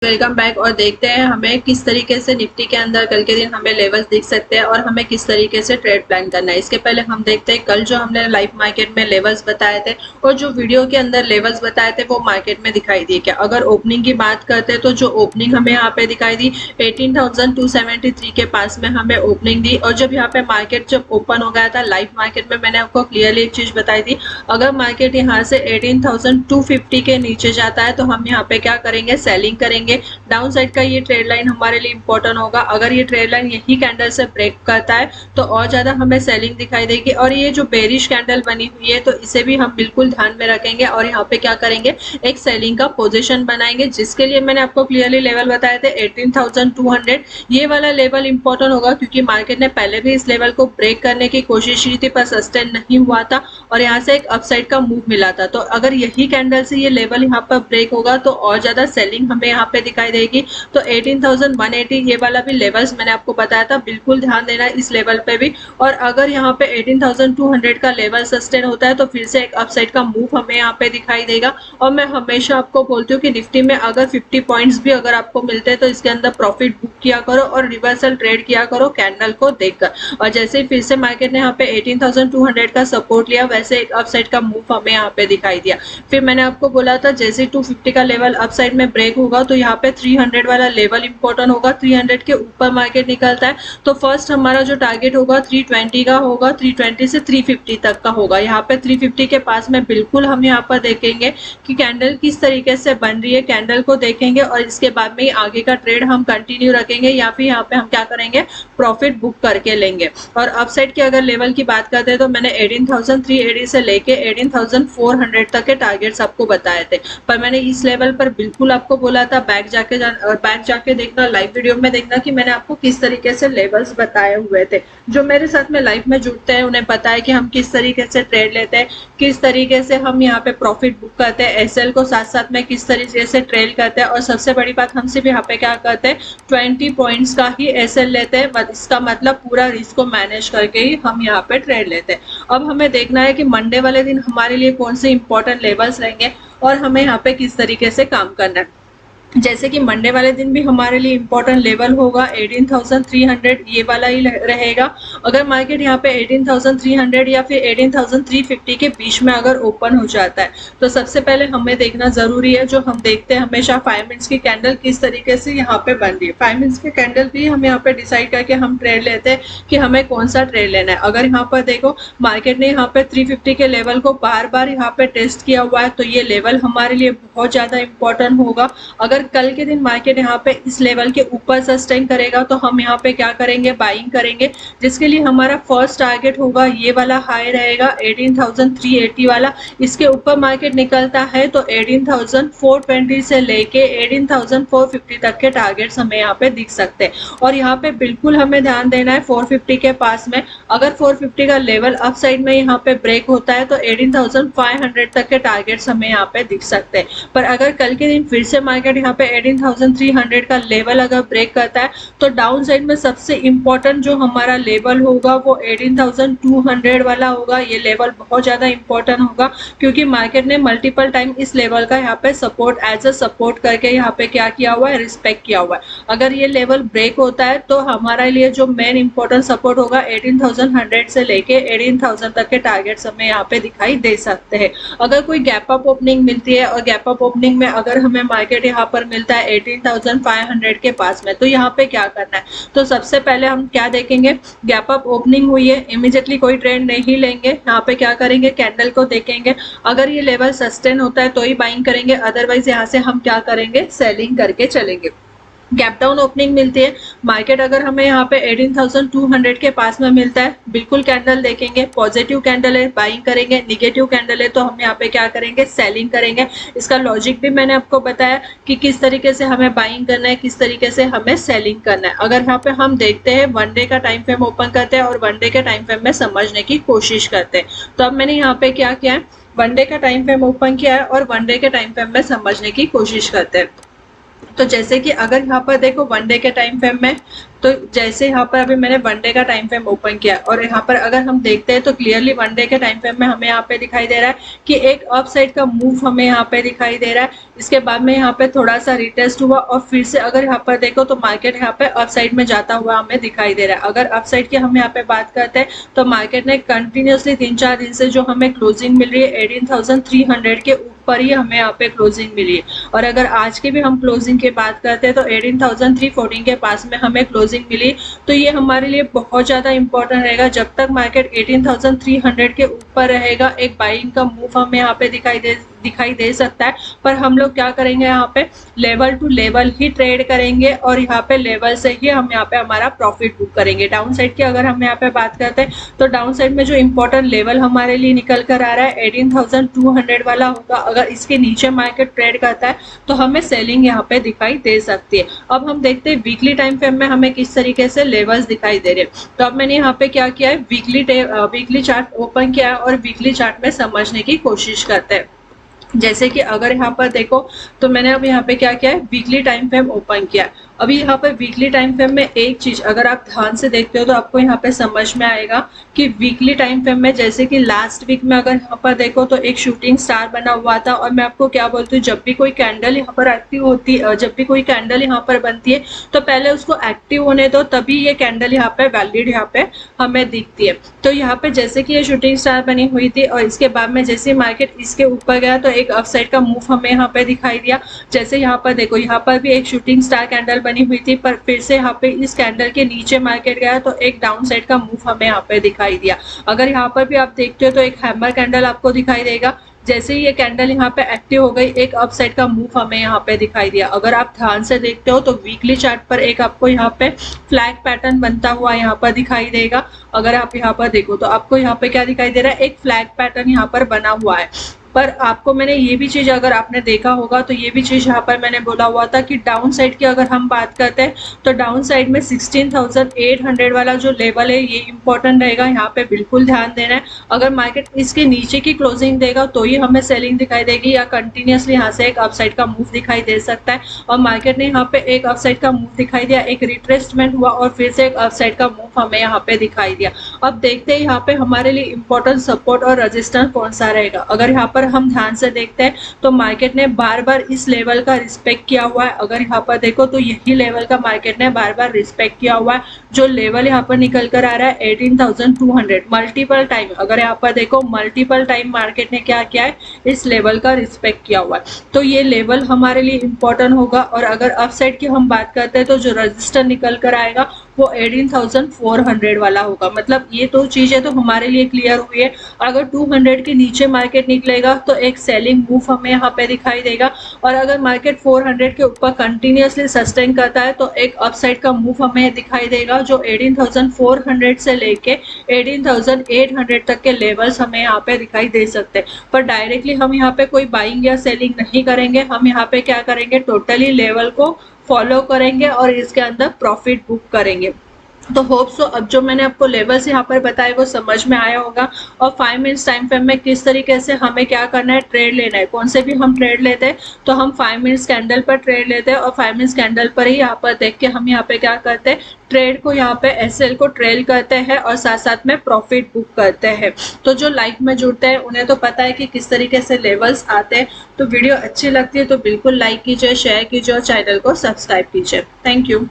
Welcome back. और देखते हैं हमें किस तरीके से निफ्टी के अंदर कल के दिन हमें लेवल्स दिख सकते हैं और हमें किस तरीके से ट्रेड प्लान करना है। इसके पहले हम देखते हैं कल जो हमने लाइव मार्केट में लेवल्स बताए थे और जो वीडियो के अंदर लेवल्स बताए थे वो मार्केट में दिखाई दिए क्या। अगर ओपनिंग की बात करते हैं तो जो ओपनिंग हमें यहाँ पे दिखाई दी 18,273 के पास में हमें ओपनिंग दी। और जब यहाँ पे मार्केट जब ओपन हो गया था लाइव मार्केट में, मैंने आपको क्लियरली एक चीज बताई थी, अगर मार्केट यहाँ से 18,250 के नीचे जाता है तो हम यहाँ पे क्या करेंगे, सेलिंग करेंगे। डाउन साइड का ये ट्रेड लाइन हमारे लिए इंपॉर्टेंट होगा। अगर ये ट्रेड लाइन यही कैंडल से ब्रेक करता है तो और ज्यादा हमें सेलिंग दिखाई देगी। और ये जो बेरिश कैंडल बनी हुई है तो इसे भी हम बिल्कुल ध्यान में रखेंगे और यहाँ पे क्या करेंगे, एक सेलिंग का पोजीशन बनाएंगे, जिसके लिए मैंने आपको क्लियरली लेवल बताए थे 18,200। ये वाला लेवल इंपॉर्टेंट होगा क्योंकि मार्केट ने पहले भी इस लेवल को ब्रेक करने की कोशिश की थी पर सस्टेन नहीं हुआ था और यहाँ से एक अपसाइड का मूव मिला था। तो अगर यही कैंडल से ये लेवल यहाँ पर ब्रेक होगा तो और ज्यादा सेलिंग हमें यहाँ पे दिखाई देगी। तो 18,180 ये वाला भी लेवल्स मैंने आपको बताया था, बिल्कुल ध्यान देना इस लेवल पे भी। और अगर यहाँ पे 18,200 का लेवल सस्टेन होता है तो फिर से एक अपसाइड का मूव हमें यहाँ पे दिखाई देगा। और मैं हमेशा आपको बोलती हूँ कि निफ्टी में अगर 50 पॉइंट्स भी अगर आपको मिलते हैं तो इसके अंदर प्रॉफिट बुक किया करो और रिवर्सल ट्रेड किया करो कैंडल को देखकर। और जैसे ही फिर से मार्केट ने यहाँ पे 18,200 का सपोर्ट लिया वैसे एक अपसाइड का मूव हमें यहाँ पे दिखाई दिया। फिर मैंने आपको बोला था जैसे 250 का लेवल अपसाइड में ब्रेक होगा तो यहाँ पे 300 वाला लेवल इंपॉर्टेंट होगा। 300 के ऊपर मार्केट निकलता है तो फर्स्ट हमारा जो टारगेट होगा 320 का होगा, 320 से 350 तक का होगा। यहाँ पे 350 के पास में बिल्कुल हम यहाँ पर देखेंगे कि कैंडल किस तरीके से बन रही है, कैंडल को देखेंगे और इसके बाद में आगे का ट्रेड हम कंटिन्यू रखेंगे या फिर यहाँ पे हम क्या करेंगे, प्रॉफिट बुक करके लेंगे। और अपसाइड की अगर लेवल की बात करते हैं तो मैंने 18,380 से लेके 18,400 तक के टारगेट्स आपको बताए थे, पर मैंने इस लेवल पर बिल्कुल आपको बोला था बैक जाके देखना, लाइव वीडियो में देखना कि मैंने आपको किस तरीके से लेवल्स बताए हुए थे। जो मेरे साथ में लाइव में जुड़ते हैं उन्हें पता है कि हम किस तरीके से ट्रेड लेते हैं, किस तरीके से हम यहाँ पे प्रॉफिट बुक करते हैं, एसएल को साथ साथ में किस तरीके से ट्रेड करते हैं। और सबसे बड़ी बात, हम सिर्फ यहाँ पे क्या करते हैं, 20 पॉइंट्स का ही एसएल लेते हैं। इसका मतलब पूरा रिस्क को मैनेज करके ही हम यहाँ पे ट्रेड लेते हैं। अब हमें देखना है कि मंडे वाले दिन हमारे लिए कौन से इंपॉर्टेंट लेवल्स रहेंगे और हमें यहाँ पे किस तरीके से काम करना है। जैसे कि मंडे वाले दिन भी हमारे लिए इंपॉर्टेंट लेवल होगा 18,300, ये वाला ही रहेगा। अगर मार्केट यहाँ पे 18,300 या फिर 18,350 के बीच में अगर ओपन हो जाता है तो सबसे पहले हमें देखना जरूरी है, जो हम देखते हैं हमेशा 5 मिनट्स की कैंडल किस तरीके से यहाँ पे बन रही है। 5 मिनट्स की कैंडल भी हम यहाँ पे डिसाइड करके हम ट्रेड लेते हैं कि हमें कौन सा ट्रेड लेना है। अगर यहाँ पर देखो मार्केट ने यहाँ पे 350 के लेवल को बार बार यहाँ पे टेस्ट किया हुआ है तो ये लेवल हमारे लिए बहुत ज्यादा इंपॉर्टेंट होगा। अगर कल के दिन मार्केट यहाँ पे इस लेवल के ऊपर सस्टेन करेगा तो हम यहाँ पे क्या करेंगे, बाइंग करेंगे, जिसके लिए हमारा फर्स्ट टारगेट होगा ये वाला हाई रहेगा 18,380 वाला। इसके ऊपर मार्केट निकलता है तो 18,420 से लेके 18,450 तक के टारगेट्स हमें यहाँ पे दिख सकते हैं। और यहाँ पे बिल्कुल हमें ध्यान देना है 450 के पास में, अगर 450 का लेवल अप साइड में यहाँ पे ब्रेक होता है तो 18,500 तक के टारगेट्स हमें यहाँ पे दिख सकते हैं। पर अगर कल के दिन फिर से मार्केट यहाँ पे 18,300 का लेवल अगर ब्रेक करता है तो डाउन साइड में सबसे इंपॉर्टेंट जो हमारा लेवल होगा वो 18,200 वाला होगा। ये लेवल बहुत ज्यादा इंपॉर्टेंट होगा क्योंकि मार्केट ने मल्टीपल टाइम इस लेवल का यहाँ पे सपोर्ट एज अ सपोर्ट करके यहाँ पे क्या किया हुआ है, रिस्पेक्ट किया हुआ है। अगर ये लेवल ब्रेक होता है तो हमारे लिए जो मेन इंपॉर्टेंट सपोर्ट होगा 18,100 से लेके 18,000 तक के टारगेट्स हमें यहाँ पे दिखाई दे सकते हैं। अगर कोई गैप अप ओपनिंग मिलती है और गैप अप ओपनिंग में अगर हमें मार्केट यहाँ पर मिलता है 18,500 के पास में तो यहाँ पे क्या करना है, तो सबसे पहले हम क्या देखेंगे, गैप अप ओपनिंग हुई है, इमीडिएटली कोई ट्रेड नहीं लेंगे, यहाँ पे क्या करेंगे, कैंडल को देखेंगे, अगर ये लेवल सस्टेन होता है तो ही बाइंग करेंगे, अदरवाइज यहाँ से हम क्या करेंगे, सेलिंग करके चलेंगे। गैप डाउन ओपनिंग मिलती है, मार्केट अगर हमें यहाँ पे 18,200 के पास में मिलता है, बिल्कुल कैंडल देखेंगे, पॉजिटिव कैंडल है बाइंग करेंगे, निगेटिव कैंडल है तो हम यहाँ पे क्या करेंगे, सेलिंग करेंगे। इसका लॉजिक भी मैंने आपको बताया कि किस तरीके से हमें बाइंग करना है, किस तरीके से हमें सेलिंग करना है। अगर यहाँ पे हम देखते हैं वन डे का टाइम फ्रेम ओपन करते हैं और वन डे के टाइम फ्रेम में समझने की कोशिश करते हैं, तो अब मैंने यहाँ पे क्या किया है, वन डे का टाइम फ्रेम ओपन किया है और वन डे के टाइम फ्रेम में समझने की कोशिश करते हैं। तो जैसे कि अगर यहाँ पर देखो वन डे के टाइम फ्रेम में, तो जैसे यहाँ पर अभी मैंने वन डे का टाइम फ्रेम ओपन किया और यहाँ पर अगर हम देखते हैं तो क्लियरली वन डे के टाइम फ्रेम में हमें यहाँ पे दिखाई दे रहा है कि एक अप साइड का मूव हमें यहाँ पे दिखाई दे रहा है। इसके बाद में यहाँ पे थोड़ा सा रिटेस्ट हुआ और फिर से अगर यहाँ पर देखो तो मार्केट यहाँ पे अप साइड में जाता हुआ हमें दिखाई दे रहा है। अगर अप साइड की हम यहाँ पे बात करते हैं तो मार्केट ने कंटिन्यूसली 3-4 दिन से जो हमें क्लोजिंग मिल रही है 18,300 के ऊपर ही हमें यहाँ पे क्लोजिंग मिली है। और अगर आज की भी हम क्लोजिंग की बात करते हैं तो 18,314 के पास में हमें क्लोजिंग मिली। तो ये हमारे लिए बहुत ज़्यादा इंपॉर्टेंट रहेगा। जब तक मार्केट 18,300 के ऊपर रहेगा एक बाइंग का मूव हमें यहाँ पे दिखाई दे सकता है। पर हम लोग क्या करेंगे, यहाँ पे लेवल टू लेवल ही ट्रेड करेंगे और यहाँ पे लेवल से ही हम यहाँ पे हमारा प्रॉफिट बुक करेंगे। डाउन साइड की अगर हम यहाँ पे बात करते हैं तो डाउन साइड में जो इंपॉर्टेंट लेवल हमारे लिए निकल कर आ रहा है 18,200 वाला होगा। अगर इसके नीचे मार्केट ट्रेड करता है तो हमें सेलिंग यहाँ पे दिखाई दे सकती है। अब हम देखते हैं वीकली टाइम फ्रेम में हमें किस तरीके से लेवल्स दिखाई दे रहे हैं। तो अब मैंने यहाँ पे क्या किया है, वीकली चार्ट ओपन किया है और वीकली चार्ट में समझने की कोशिश करते हैं। जैसे कि अगर यहाँ पर देखो तो मैंने अब यहाँ पे क्या किया है, वीकली टाइम फ्रेम ओपन किया है। अभी यहाँ पर वीकली टाइम फ्रेम में एक चीज अगर आप ध्यान से देखते हो तो आपको यहाँ पे समझ में आएगा कि वीकली टाइम फ्रेम में जैसे कि लास्ट वीक में अगर यहाँ पर देखो तो एक शूटिंग स्टार बना हुआ था। और मैं आपको क्या बोलती हूँ, जब भी कोई कैंडल यहाँ पर एक्टिव होती है, जब भी कोई कैंडल यहाँ पर बनती है तो पहले उसको एक्टिव होने दो, तभी ये कैंडल यहाँ पे वैलिड यहाँ पे हमें दिखती है। तो यहाँ पे जैसे कि ये शूटिंग स्टार बनी हुई थी और इसके बाद में जैसे मार्केट इसके ऊपर गया तो एक अपसाइड का मूव हमें यहाँ पे दिखाई दिया। जैसे यहाँ पर देखो यहाँ पर भी एक शूटिंग स्टार कैंडल बनी हुई थी, पर फिर से यहाँ पे इस कैंडल के नीचे मार्केट गया तो एक डाउन साइड का मूव हमें यहाँ पे दिखाई दिया। अगर यहाँ पर भी आप देखते हो तो एक हैमर कैंडल आपको दिखाई देगा। जैसे ही ये कैंडल यहाँ पे एक्टिव हो गई एक अप साइड का मूव हमें यहाँ पे दिखाई दिया। अगर आप ध्यान से देखते हो तो वीकली चार्ट पर एक आपको यहाँ पे फ्लैग पैटर्न बनता हुआ यहाँ पर दिखाई देगा। अगर आप यहाँ पर देखो तो आपको यहाँ पे क्या दिखाई दे रहा है, एक फ्लैग पैटर्न यहाँ पर बना हुआ है। पर आपको मैंने ये भी चीज अगर आपने देखा होगा तो ये भी चीज यहाँ पर मैंने बोला हुआ था कि डाउन साइड की अगर हम बात करते हैं तो डाउन साइड में 16,800 वाला जो लेवल है ये इंपॉर्टेंट रहेगा, यहाँ पे बिल्कुल ध्यान देना है। अगर मार्केट इसके नीचे की क्लोजिंग देगा तो ही हमें सेलिंग दिखाई देगी या कंटिन्यूसली यहाँ से एक अपसाइड का मूव दिखाई दे सकता है। और मार्केट ने यहाँ पे एक अपसाइड का मूव दिखाई दिया, एक रिट्रेसमेंट हुआ और फिर से एक अपसाइड का मूव हमें यहाँ पे दिखाई दिया। अब देखते हैं यहाँ पे हमारे लिए इंपॉर्टेंट सपोर्ट और रेजिस्टेंस कौन सा रहेगा। अगर यहाँ पर हम ध्यान से देखते हैं तो मार्केट ने बार बार इस लेवल का रिस्पेक्ट किया हुआ है। अगर यहाँ पर देखो तो यही लेवल का मार्केट ने बार बार रिस्पेक्ट किया हुआ है। जो लेवल यहाँ पर निकल कर आ रहा है 18,200 मल्टीपल टाइम, अगर यहाँ पर देखो मल्टीपल टाइम मार्केट ने क्या किया है, इस लेवल का रिस्पेक्ट किया हुआ है। तो ये लेवल हमारे लिए इंपॉर्टेंट होगा। और अगर अपसाइड की हम बात करते हैं तो जो रजिस्टर निकल कर आएगा वो 18,400 वाला होगा। मतलब ये दो चीजें तो हमारे लिए क्लियर हुई है। अगर 200 के नीचे मार्केट निकलेगा तो एक सेलिंग मूव हमें यहाँ पे दिखाई देगा। और अगर मार्केट 400 के ऊपर कंटिन्यूसली सस्टेन करता है तो एक अपसाइड का मूव हमें दिखाई देगा जो 18,400 से लेके 18,800 तक के लेवल्स हमें यहाँ पे दिखाई दे सकते हैं। पर डायरेक्टली हम यहाँ पे कोई बाइंग या सेलिंग नहीं करेंगे, हम यहाँ पे क्या करेंगे, टोटली लेवल को फॉलो करेंगे और इसके अंदर प्रॉफिट बुक करेंगे। तो होप सो अब जो मैंने आपको लेवल्स यहाँ पर बताए वो समझ में आया होगा। और 5 मिनट्स टाइम फ्रेम में किस तरीके से हमें क्या करना है, ट्रेड लेना है। कौन से भी हम ट्रेड लेते हैं तो हम 5 मिनट्स कैंडल पर ट्रेड लेते हैं और 5 मिनट्स कैंडल पर ही यहाँ पर देख के हम यहाँ पे क्या करते हैं, ट्रेड को यहाँ पे एसएल को ट्रेल करते हैं और साथ साथ में प्रॉफिट बुक करते हैं। तो जो लाइव में जुड़ते हैं उन्हें तो पता है कि किस तरीके से लेवल्स आते हैं। तो वीडियो अच्छी लगती है तो बिल्कुल लाइक कीजिए, शेयर कीजिए और चैनल को सब्सक्राइब कीजिए। Thank you.